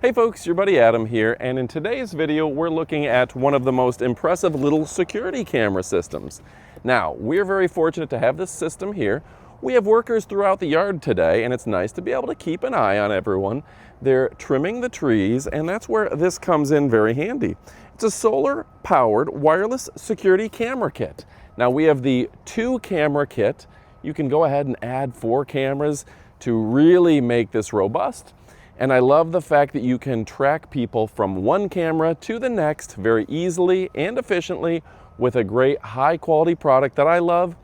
Hey folks, your buddy Adam here, and in today's video we're looking at one of the most impressive little security camera systems. Now, we're very fortunate to have this system here. We have workers throughout the yard today, and it's nice to be able to keep an eye on everyone. They're trimming the trees, and that's where this comes in very handy. It's a solar-powered wireless security camera kit. Now, we have the 2-camera kit. You can go ahead and add 4 cameras to really make this robust. And I love the fact that you can track people from one camera to the next very easily and efficiently with a great high quality product that I love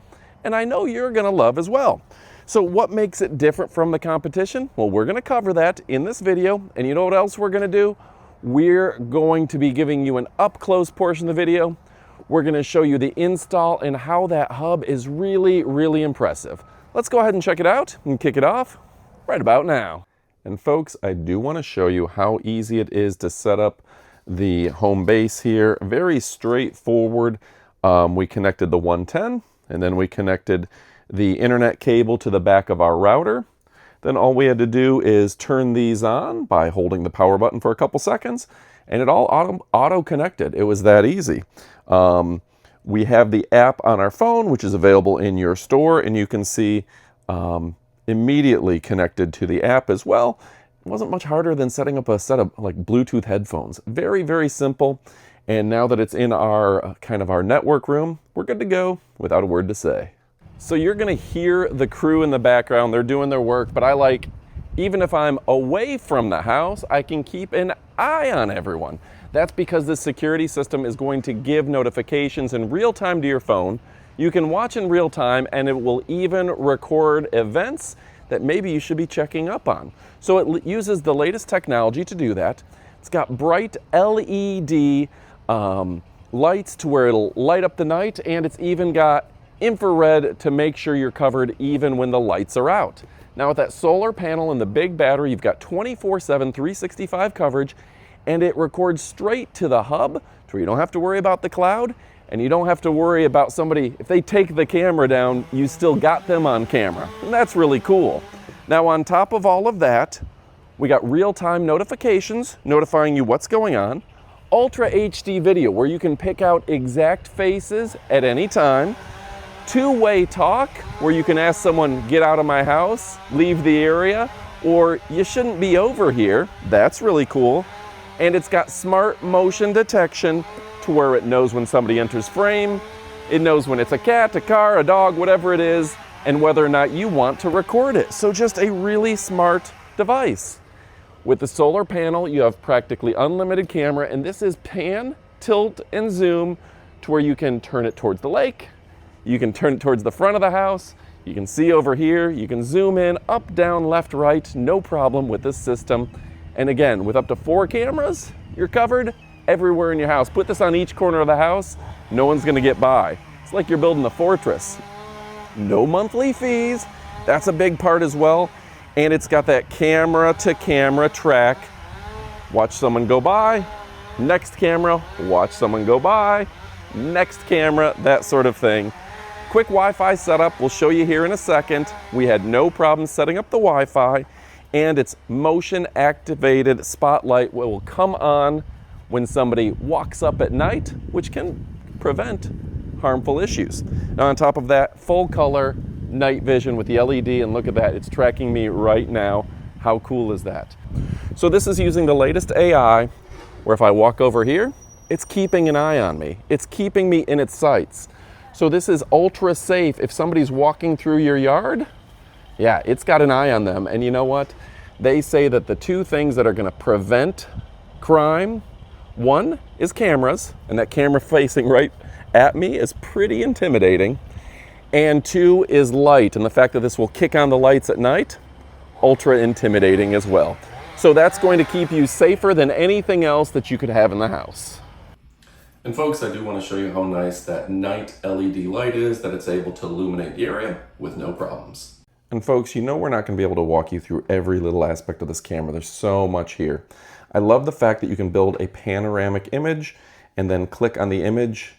and I know you're going to love as well. So what makes it different from the competition? Well, we're going to cover that in this video, and you know what else we're going to do? We're going to be giving you an up close portion of the video. We're going to show you the install and how that hub is really impressive. Let's go ahead and check it out and kick it off right about now. And folks, I do want to show you how easy it is to set up the home base here. Very straightforward. We connected the 110, and then we connected the internet cable to the back of our router. Then all we had to do is turn these on by holding the power button for a couple seconds, and it all auto connected. It was that easy. We have the app on our phone, which is available in your store, and you can see immediately connected to the app as well. It wasn't much harder than setting up a set of like Bluetooth headphones. Very simple. And now that it's in our kind of our network room, we're good to go without a word to say. So you're going to hear the crew in the background. They're doing their work, but I like, even if I'm away from the house, I can keep an eye on everyone. That's because this security system is going to give notifications in real time to your phone. You can watch in real time, and it will even record events that maybe you should be checking up on. So it uses the latest technology to do that. It's got bright LED lights to where it'll light up the night, and it's even got infrared to make sure you're covered even when the lights are out. Now with that solar panel and the big battery, you've got 24/7, 365 coverage, and it records straight to the hub to where you don't have to worry about the cloud. And you don't have to worry about somebody, if they take the camera down, you still got them on camera. And that's really cool. Now on top of all of that, we got real-time notifications notifying you what's going on. Ultra HD video where you can pick out exact faces at any time. Two-way talk where you can ask someone, get out of my house, leave the area, or you shouldn't be over here. That's really cool. And it's got smart motion detection to where it knows when somebody enters frame, it knows when it's a cat, a car, a dog, whatever it is, and whether or not you want to record it. So just a really smart device. With the solar panel, you have practically unlimited camera, and this is pan, tilt, and zoom to where you can turn it towards the lake, you can turn it towards the front of the house, you can see over here, you can zoom in, up, down, left, right, no problem with this system. And again, with up to 4 cameras, you're covered everywhere in your house. Put this on each corner of the house, no one's gonna get by. It's like you're building a fortress. No monthly fees, that's a big part as well. And it's got that camera to camera track. Watch someone go by, next camera, watch someone go by, next camera, that sort of thing. Quick Wi-Fi setup, we'll show you here in a second. We had no problem setting up the Wi-Fi, and its motion activated spotlight will come on when somebody walks up at night, which can prevent harmful issues. Now on top of that, full color night vision with the LED, and look at that, it's tracking me right now. How cool is that? So this is using the latest AI, where if I walk over here, it's keeping an eye on me. It's keeping me in its sights. So this is ultra safe. If somebody's walking through your yard, yeah, it's got an eye on them. And you know what? They say that the 2 things that are gonna prevent crime, one is cameras, and that camera facing right at me is pretty intimidating. And 2 is light, and the fact that this will kick on the lights at night, ultra intimidating as well. So that's going to keep you safer than anything else that you could have in the house. And folks, I do want to show you how nice that night LED light is, that it's able to illuminate the area with no problems. And folks, you know we're not going to be able to walk you through every little aspect of this camera. There's so much here. I love the fact that you can build a panoramic image and then click on the image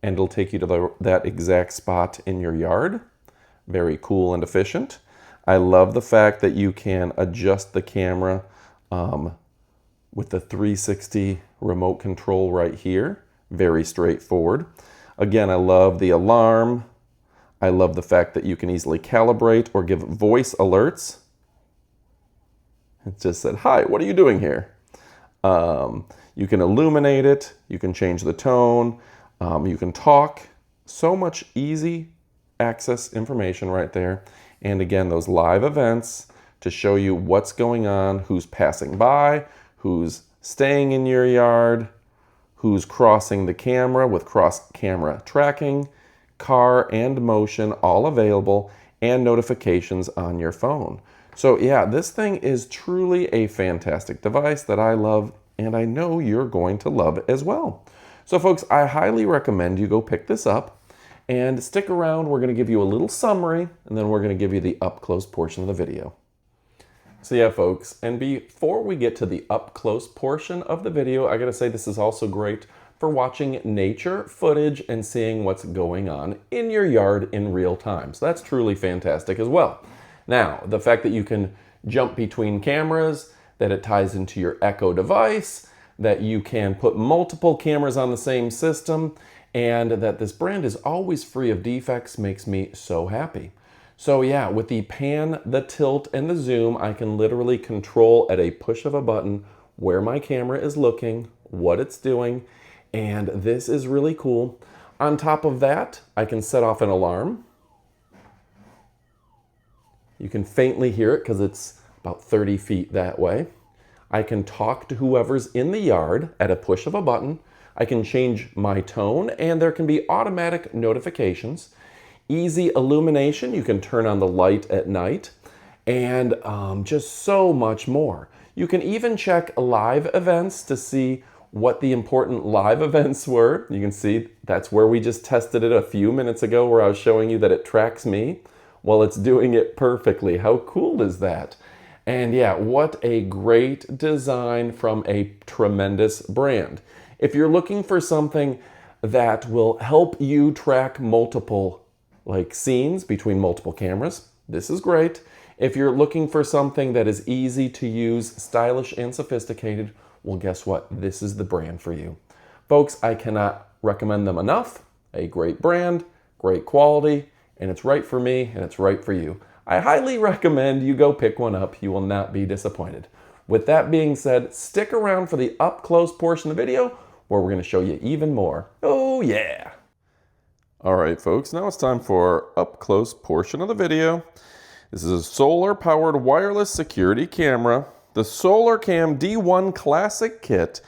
and it'll take you to that exact spot in your yard. Very cool and efficient. I love the fact that you can adjust the camera with the 360 remote control right here. Very straightforward. Again, I love the alarm. I love the fact that you can easily calibrate or give voice alerts. It just said, "Hi, what are you doing here?" You can illuminate it. You can change the tone. You can talk. So much easy access information right there. And again, those live events to show you what's going on, who's passing by, who's staying in your yard, who's crossing the camera with cross-camera tracking, car and motion, all available, and notifications on your phone. So yeah, this thing is truly a fantastic device that I love, and I know you're going to love as well. So folks, I highly recommend you go pick this up and stick around. We're going to give you a little summary, and then we're going to give you the up-close portion of the video. So yeah, folks, and before we get to the up-close portion of the video, I gotta say this is also great for watching nature footage and seeing what's going on in your yard in real time. So that's truly fantastic as well. Now, the fact that you can jump between cameras, that it ties into your Echo device, that you can put multiple cameras on the same system, and that this brand is always free of defects makes me so happy. So yeah, with the pan, the tilt, and the zoom, I can literally control at a push of a button where my camera is looking, what it's doing, and this is really cool. On top of that, I can set off an alarm. You can faintly hear it because it's about 30 feet that way. I can talk to whoever's in the yard at a push of a button. I can change my tone, and there can be automatic notifications. Easy illumination, you can turn on the light at night, and just so much more. You can even check live events to see what the important live events were. You can see that's where we just tested it a few minutes ago, where I was showing you that it tracks me. Well, it's doing it perfectly. How cool is that? And yeah, what a great design from a tremendous brand. If you're looking for something that will help you track multiple scenes between multiple cameras, this is great. If you're looking for something that is easy to use, stylish and sophisticated, well, guess what? This is the brand for you. Folks, I cannot recommend them enough. A great brand, great quality, and it's right for me and it's right for you. I highly recommend you go pick one up. You will not be disappointed. With that being said, stick around for the up-close portion of the video where we're going to show you even more. Oh yeah! All right, folks, now it's time for up-close portion of the video. This is a solar-powered wireless security camera, the SolarCam D1 Classic Kit.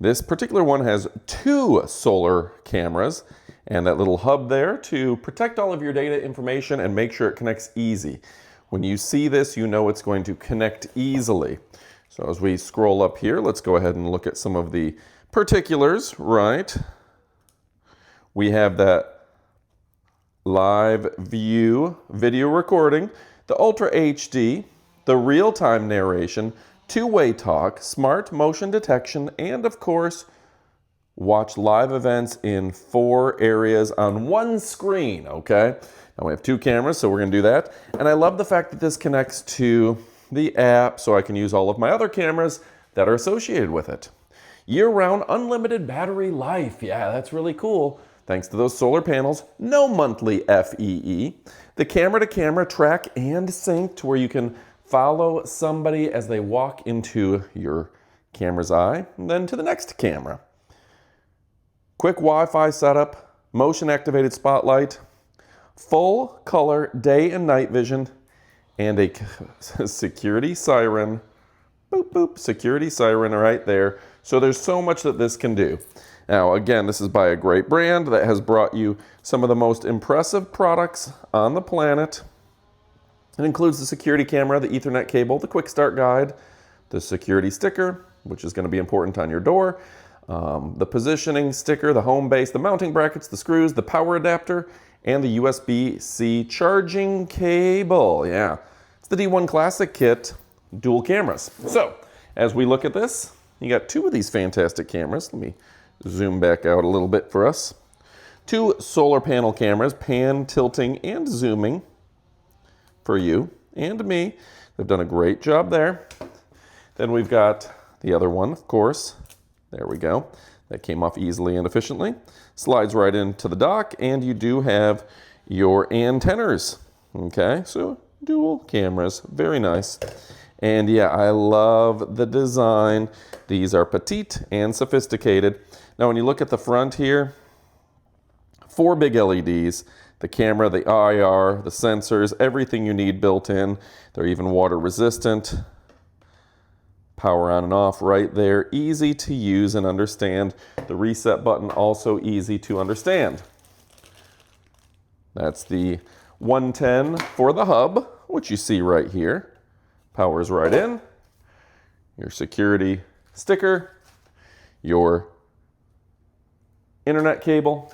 This particular one has 2 solar cameras and that little hub there to protect all of your data information and make sure it connects easy. When you see this, you know it's going to connect easily. So as we scroll up here, let's go ahead and look at some of the particulars, right? We have that live view video recording, the Ultra HD, the real-time narration, two-way talk, smart motion detection, and of course, watch live events in 4 areas on one screen, okay? Now we have 2 cameras, so we're gonna do that. And I love the fact that this connects to the app so I can use all of my other cameras that are associated with it. Year-round unlimited battery life, yeah, that's really cool. Thanks to those solar panels, no monthly FEE. The camera-to-camera track and sync to where you can follow somebody as they walk into your camera's eye, and then to the next camera. Quick Wi-Fi setup, motion-activated spotlight, full color day and night vision, and a security siren. Boop, boop, security siren right there. So there's so much that this can do. Now, again, this is by a great brand that has brought you some of the most impressive products on the planet. It includes the security camera, the Ethernet cable, the quick start guide, the security sticker, which is going to be important on your door, the positioning sticker, the home base, the mounting brackets, the screws, the power adapter, and the USB-C charging cable. Yeah, it's the D1 Classic Kit, dual cameras. So, as we look at this, you got 2 of these fantastic cameras. Let me zoom back out a little bit for us. 2 solar panel cameras, pan, tilting, and zooming for you and me. They've done a great job there. Then we've got the other one, of course, there we go. That came off easily and efficiently. Slides right into the dock, and you do have your antennas. Okay, so dual cameras, very nice. And yeah, I love the design. These are petite and sophisticated. Now, when you look at the front here, 4 big LEDs, the camera, the IR, the sensors, everything you need built in. They're even water resistant. Power on and off right there. Easy to use and understand. The reset button also easy to understand. That's the 110 for the hub, which you see right here. Powers right in. Your security sticker. Your internet cable.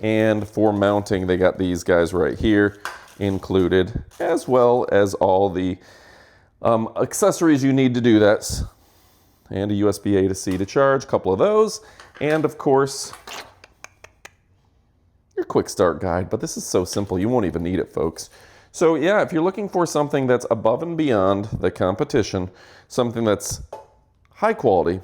And for mounting, they got these guys right here included, as well as all the accessories you need to do that. And a USB-A to C to charge, a couple of those. And of course, your quick start guide. But this is so simple, you won't even need it, folks. So yeah, if you're looking for something that's above and beyond the competition, something that's high quality,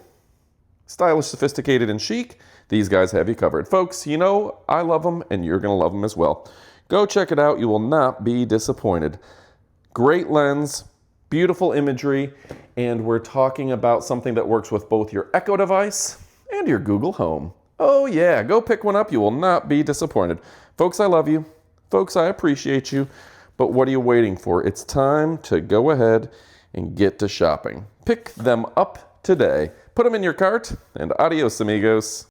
stylish, sophisticated, and chic, these guys have you covered. Folks, you know I love them, and you're going to love them as well. Go check it out. You will not be disappointed. Great lens, beautiful imagery, and we're talking about something that works with both your Echo device and your Google Home. Oh yeah, go pick one up. You will not be disappointed. Folks, I love you. Folks, I appreciate you. But what are you waiting for? It's time to go ahead and get to shopping. Pick them up today. Put them in your cart, and adios, amigos.